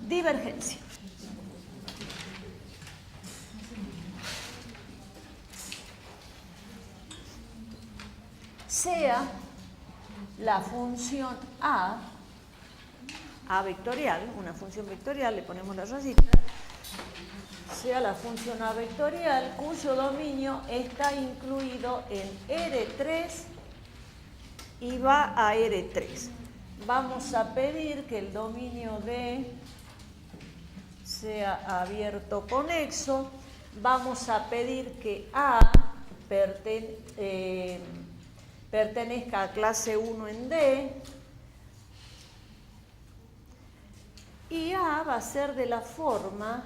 divergencia. Sea la función A vectorial, una función vectorial, le ponemos la rayita, sea la función A vectorial cuyo dominio está incluido en R3 y va a R3. Vamos a pedir que el dominio D sea abierto conexo. Vamos a pedir que A pertenezca a clase 1 en D. Y A va a ser de la forma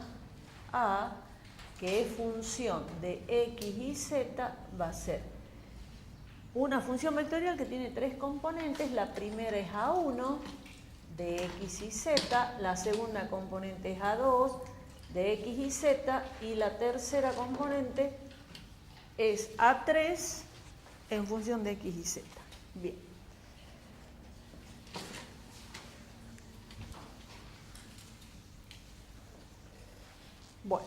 A, que es función de X y Z, va a ser una función vectorial que tiene tres componentes. La primera es A1 de X y Z, la segunda componente es A2 de X y Z y la tercera componente es A3 en función de X y Z. Bien. Bueno,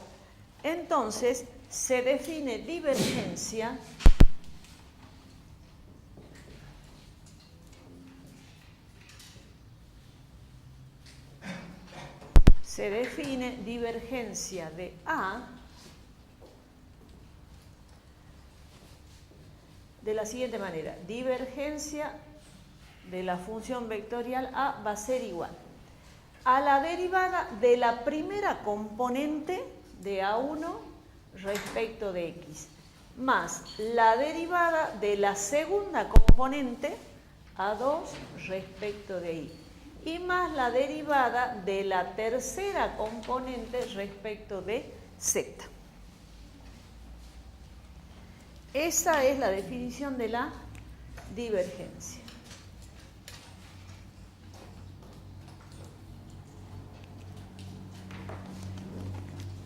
entonces se define divergencia de A de la siguiente manera. Divergencia de la función vectorial A va a ser igual a la derivada de la primera componente de A1 respecto de X, más la derivada de la segunda componente A2 respecto de Y, y más la derivada de la tercera componente respecto de Z. Esa es la definición de la divergencia.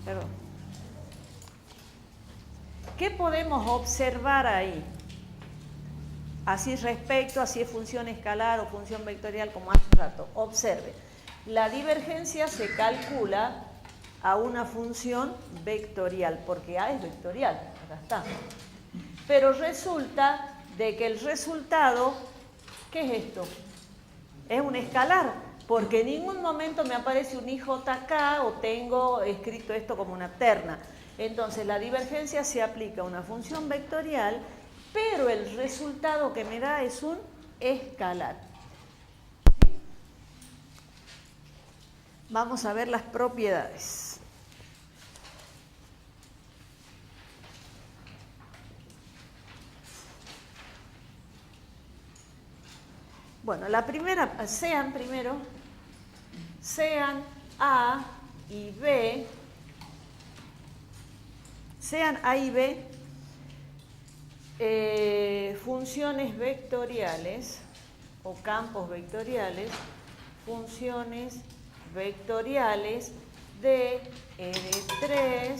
Perdón. ¿Qué podemos observar ahí? Así es función escalar o función vectorial como hace rato. Observe, la divergencia se calcula a una función vectorial, porque A es vectorial, acá está. Pero resulta de que el resultado, ¿qué es esto? Es un escalar, porque en ningún momento me aparece un IJK o tengo escrito esto como una terna. Entonces la divergencia se aplica a una función vectorial, pero el resultado que me da es un escalar. Vamos a ver las propiedades. Bueno, la primera, sean A y B, funciones vectoriales o campos vectoriales, funciones vectoriales de R3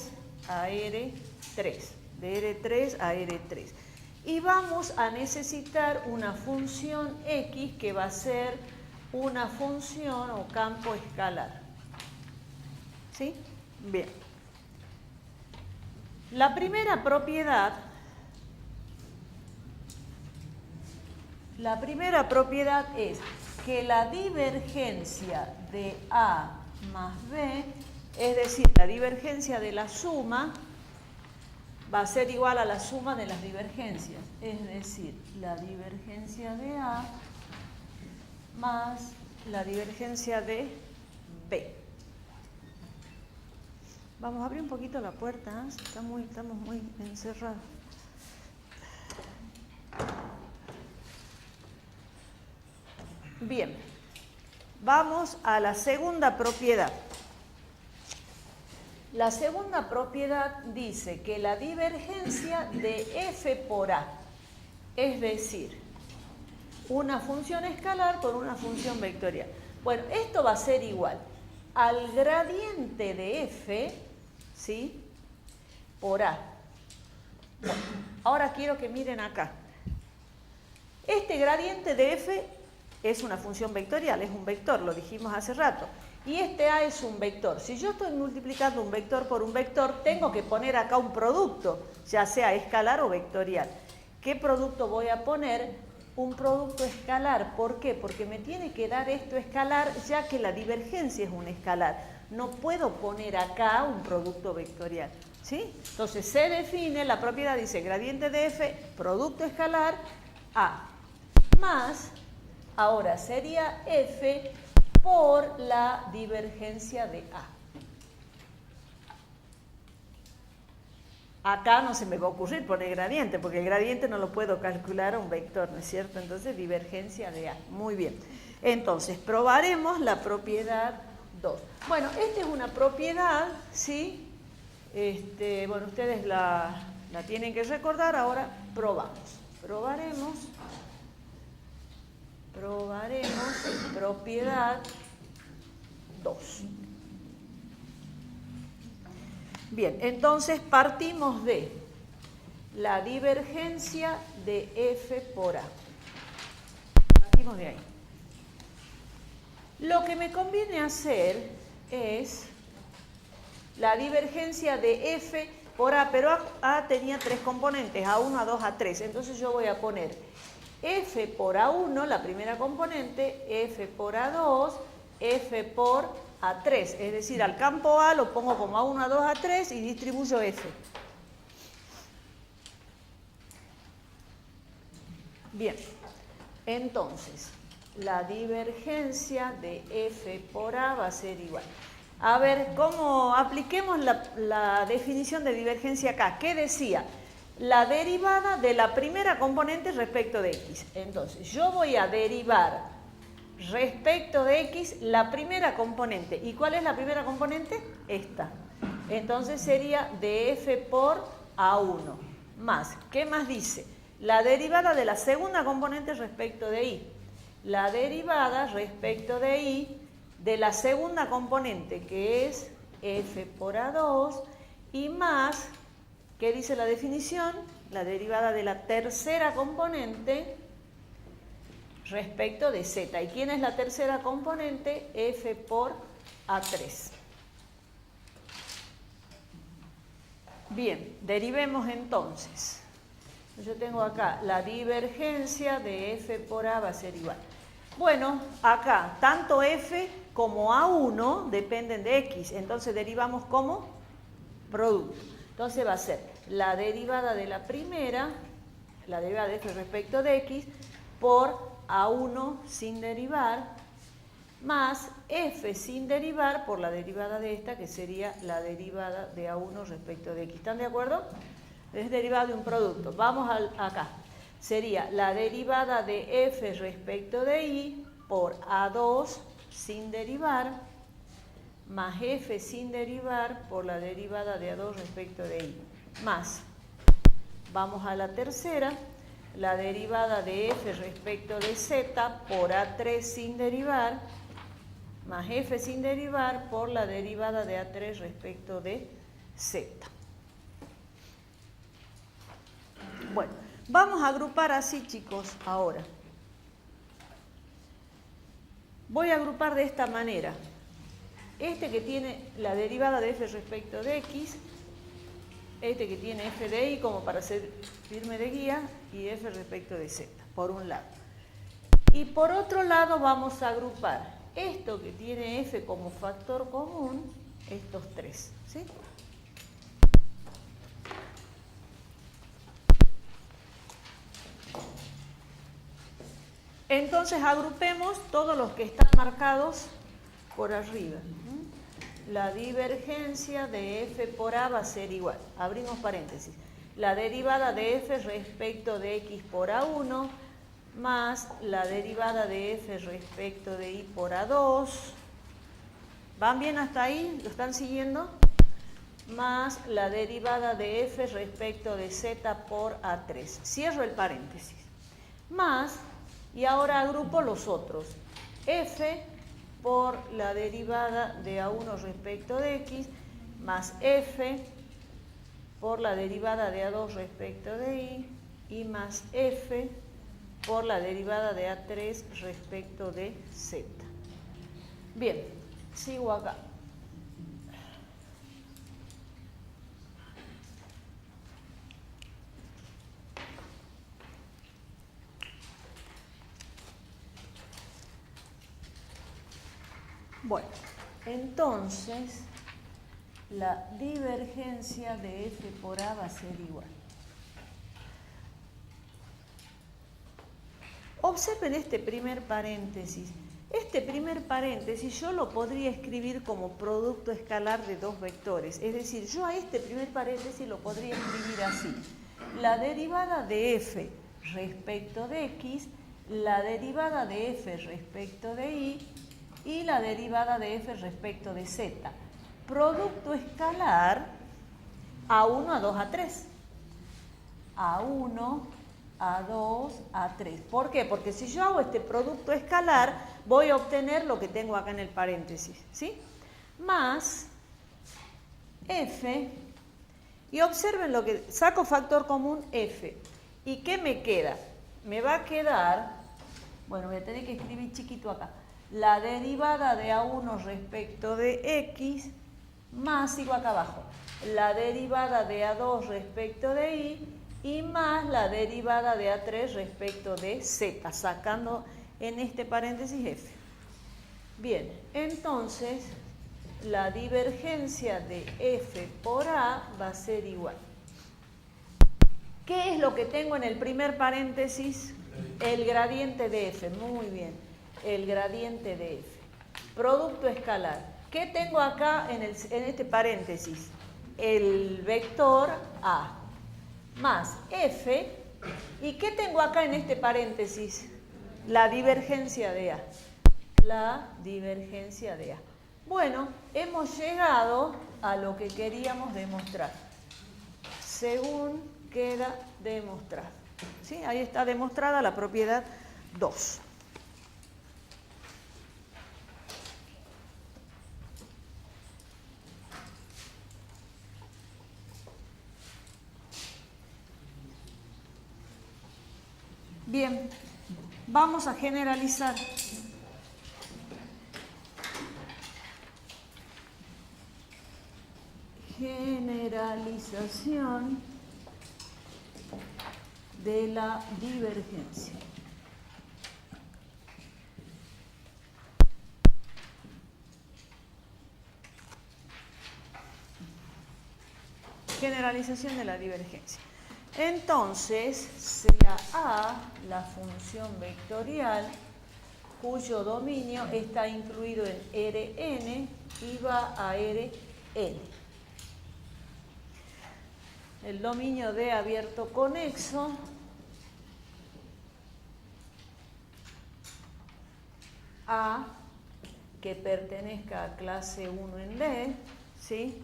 a R3, de R3 a R3. Y vamos a necesitar una función X que va a ser una función o campo escalar. ¿Sí? Bien. La primera propiedad es que la divergencia de A más B, es decir, la divergencia de la suma, va a ser igual a la suma de las divergencias, es decir, la divergencia de A más la divergencia de B. Vamos a abrir un poquito la puerta, ¿eh? Estamos muy encerrados. Bien, vamos a la segunda propiedad. La segunda propiedad dice que la divergencia de f por a, es decir, una función escalar por una función vectorial. Bueno, esto va a ser igual al gradiente de f, ¿sí?, por a. Bueno, ahora quiero que miren acá. Este gradiente de f es una función vectorial, es un vector, lo dijimos hace rato. Y este A es un vector. Si yo estoy multiplicando un vector por un vector, tengo que poner acá un producto, ya sea escalar o vectorial. ¿Qué producto voy a poner? Un producto escalar. ¿Por qué? Porque me tiene que dar esto escalar, ya que la divergencia es un escalar. No puedo poner acá un producto vectorial, ¿sí? Entonces se define, la propiedad dice gradiente de f, producto escalar, A, más, ahora sería f por la divergencia de A. Acá no se me va a ocurrir poner gradiente, porque el gradiente no lo puedo calcular a un vector, ¿no es cierto? Entonces, divergencia de A. Muy bien. Entonces, probaremos la propiedad 2. Bueno, esta es una propiedad, ¿sí? Bueno, ustedes la tienen que recordar, ahora probamos. Probaremos propiedad 2. Bien, entonces partimos de la divergencia de f por A. Partimos de ahí. Lo que me conviene hacer es la divergencia de f por A, pero A tenía 3 componentes, A1, A2, A3. Entonces yo voy a poner f por A1, la primera componente, f por A2, f por A3, es decir, al campo A lo pongo como A1, A2, A3 y distribuyo F. Bien, entonces, la divergencia de F por A va a ser igual. A ver, ¿cómo apliquemos la definición de divergencia acá? ¿Qué decía? La derivada de la primera componente respecto de X. Entonces, yo voy a derivar respecto de X, la primera componente. ¿Y cuál es la primera componente? Esta. Entonces sería de F por A1 más. ¿Qué más dice? La derivada de la segunda componente respecto de Y. La derivada respecto de Y de la segunda componente, que es F por A2, y más, ¿qué dice la definición? La derivada de la tercera componente respecto de Z. ¿Y quién es la tercera componente? F por A3. Bien, derivemos entonces. Yo tengo acá la divergencia de F por A va a ser igual. Bueno, acá tanto F como A1 dependen de X, entonces derivamos como producto. Entonces va a ser la derivada de la primera, la derivada de F respecto de X, por A1 sin derivar, más F sin derivar por la derivada de esta, que sería la derivada de A1 respecto de X. ¿Están de acuerdo? Es derivada de un producto. Vamos acá. Sería la derivada de F respecto de Y por A2 sin derivar, más F sin derivar por la derivada de A2 respecto de Y. Más, vamos a la tercera, la derivada de F respecto de Z por A3 sin derivar, más F sin derivar por la derivada de A3 respecto de Z. Bueno, vamos a agrupar así, chicos, ahora. Voy a agrupar de esta manera. Este que tiene la derivada de F respecto de X, este que tiene F de Y como para servirme de guía, y F respecto de Z, por un lado. Y por otro lado vamos a agrupar esto que tiene F como factor común, estos tres, ¿sí? Entonces agrupemos todos los que están marcados por arriba. La divergencia de F por A va a ser igual. Abrimos paréntesis. La derivada de F respecto de X por A1 más la derivada de F respecto de Y por A2. ¿Van bien hasta ahí? ¿Lo están siguiendo? Más la derivada de F respecto de Z por A3. Cierro el paréntesis. Más, y ahora agrupo los otros. F por la derivada de A1 respecto de X, más F por la derivada de A2 respecto de Y, más F por la derivada de A3 respecto de Z. Bien, Sigo acá. Bueno, entonces la divergencia de F por A va a ser igual. Observen este primer paréntesis. Este primer paréntesis yo lo podría escribir como producto escalar de dos vectores. Es decir, yo a este primer paréntesis lo podría escribir así. La derivada de F respecto de X, la derivada de F respecto de Y y la derivada de F respecto de Z. Producto escalar A1, A2, A3. A1, A2, A3. ¿Por qué? Porque si yo hago este producto escalar, voy a obtener lo que tengo acá en el paréntesis, ¿sí? Más F, y observen lo que, saco factor común F. ¿Y qué me queda? Me va a quedar, bueno, voy a tener que escribir chiquito acá, la derivada de A1 respecto de X, más, sigo acá abajo, la derivada de A2 respecto de Y más la derivada de A3 respecto de Z, sacando en este paréntesis F. Bien, entonces la divergencia de F por A va a ser igual. ¿Qué es lo que tengo en el primer paréntesis? El gradiente de F, muy bien, el gradiente de F. Producto escalar. ¿Qué tengo acá en este paréntesis? El vector A más F. ¿Y qué tengo acá en este paréntesis? La divergencia de A. La divergencia de A. Bueno, hemos llegado a lo que queríamos demostrar. Según queda demostrado. ¿Sí? Ahí está demostrada la propiedad 2. Bien, vamos a generalizar. Generalización de la divergencia. Generalización de la divergencia. Entonces, sea A la función vectorial cuyo dominio está incluido en Rn y va a Rn. El dominio de abierto conexo A que pertenezca a clase 1 en D, ¿sí?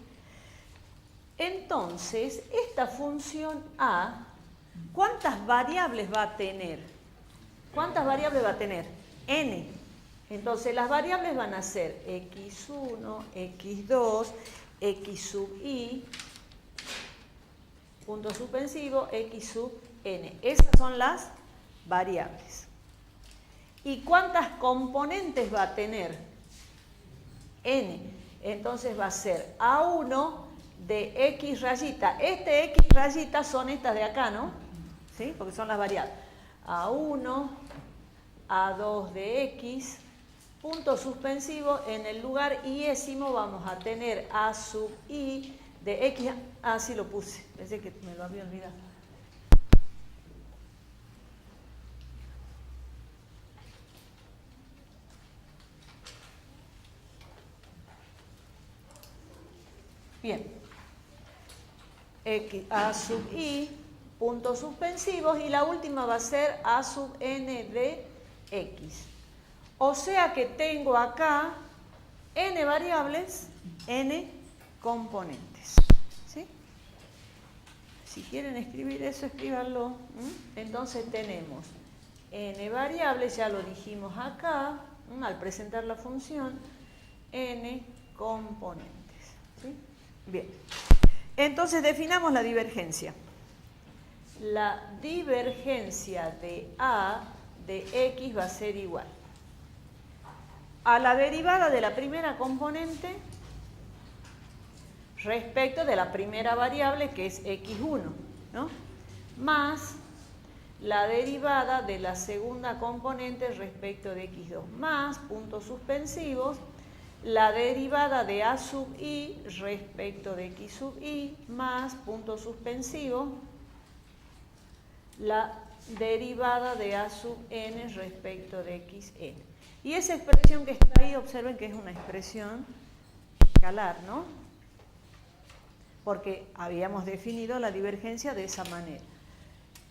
Entonces, esta función A, ¿cuántas variables va a tener? ¿Cuántas variables va a tener? N. Entonces, las variables van a ser x1, x2, x sub i, punto suspensivo, x sub n. Esas son las variables. ¿Y cuántas componentes va a tener? N. Entonces, va a ser A1 de X rayita. Este X rayita son estas de acá, ¿no? ¿Sí? Porque son las variables. A1, A2 de X, punto suspensivo, en el lugar iésimo vamos a tener A sub I de X. Ah, sí lo puse, pensé que me lo había olvidado. Bien. X, A sub I, puntos suspensivos, y la última va a ser A sub n de X. O sea que tengo acá n variables, n componentes. ¿Sí? Si quieren escribir eso, escríbanlo. Entonces tenemos n variables, ya lo dijimos acá, al presentar la función, n componentes. ¿Sí? Bien. Entonces definamos la divergencia. La divergencia de A de X va a ser igual a la derivada de la primera componente respecto de la primera variable, que es x1, ¿no? Más la derivada de la segunda componente respecto de x2, más, puntos suspensivos, la derivada de a sub i respecto de x sub i, más, punto suspensivo, la derivada de a sub n respecto de xn. Y esa expresión que está ahí, observen que es una expresión escalar, ¿no? Porque habíamos definido la divergencia de esa manera.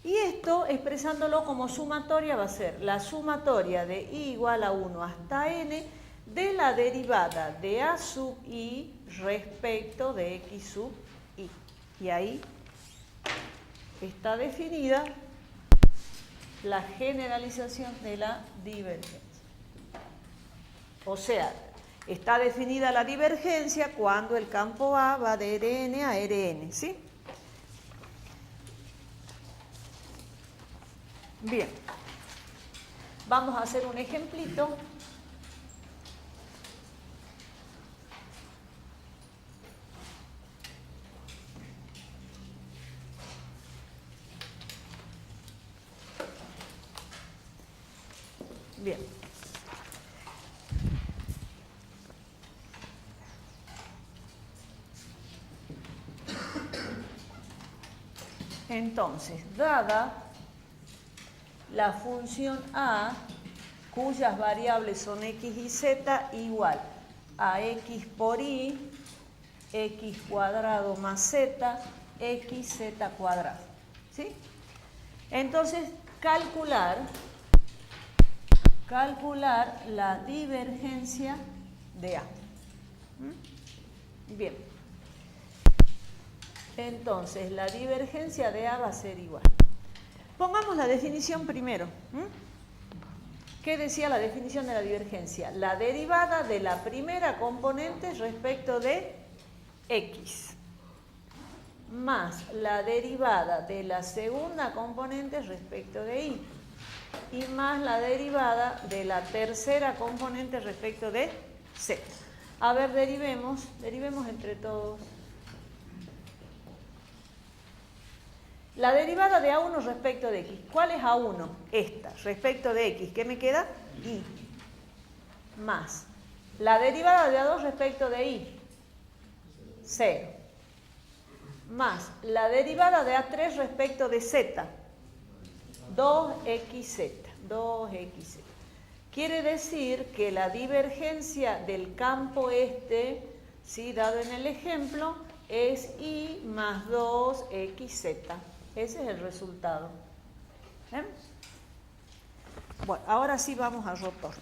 Y esto, expresándolo como sumatoria, va a ser la sumatoria de i igual a 1 hasta n de la derivada de a sub i respecto de x sub i. Y ahí está definida la generalización de la divergencia. O sea, está definida la divergencia cuando el campo A va de Rn a Rn, ¿sí? Bien, vamos a hacer un ejemplito. Bien. Entonces, dada la función a, cuyas variables son x y z, igual a x por y, x cuadrado más z, xz cuadrado. ¿Sí? Entonces, calcular la divergencia de A. Bien. Entonces, la divergencia de A va a ser igual. Pongamos la definición primero. ¿Qué decía la definición de la divergencia? La derivada de la primera componente respecto de x, más la derivada de la segunda componente respecto de y, y más la derivada de la tercera componente respecto de z. A ver, derivemos entre todos. La derivada de A1 respecto de X. ¿Cuál es A1? Esta. Respecto de X. ¿Qué me queda? Y. Más. La derivada de A2 respecto de Y. 0. Más. La derivada de A3 respecto de Z. 2XZ. 2XZ. Quiere decir que la divergencia del campo este, ¿sí? Dado en el ejemplo, es Y más 2XZ. Ese es el resultado. Bueno, ahora sí vamos al rotor.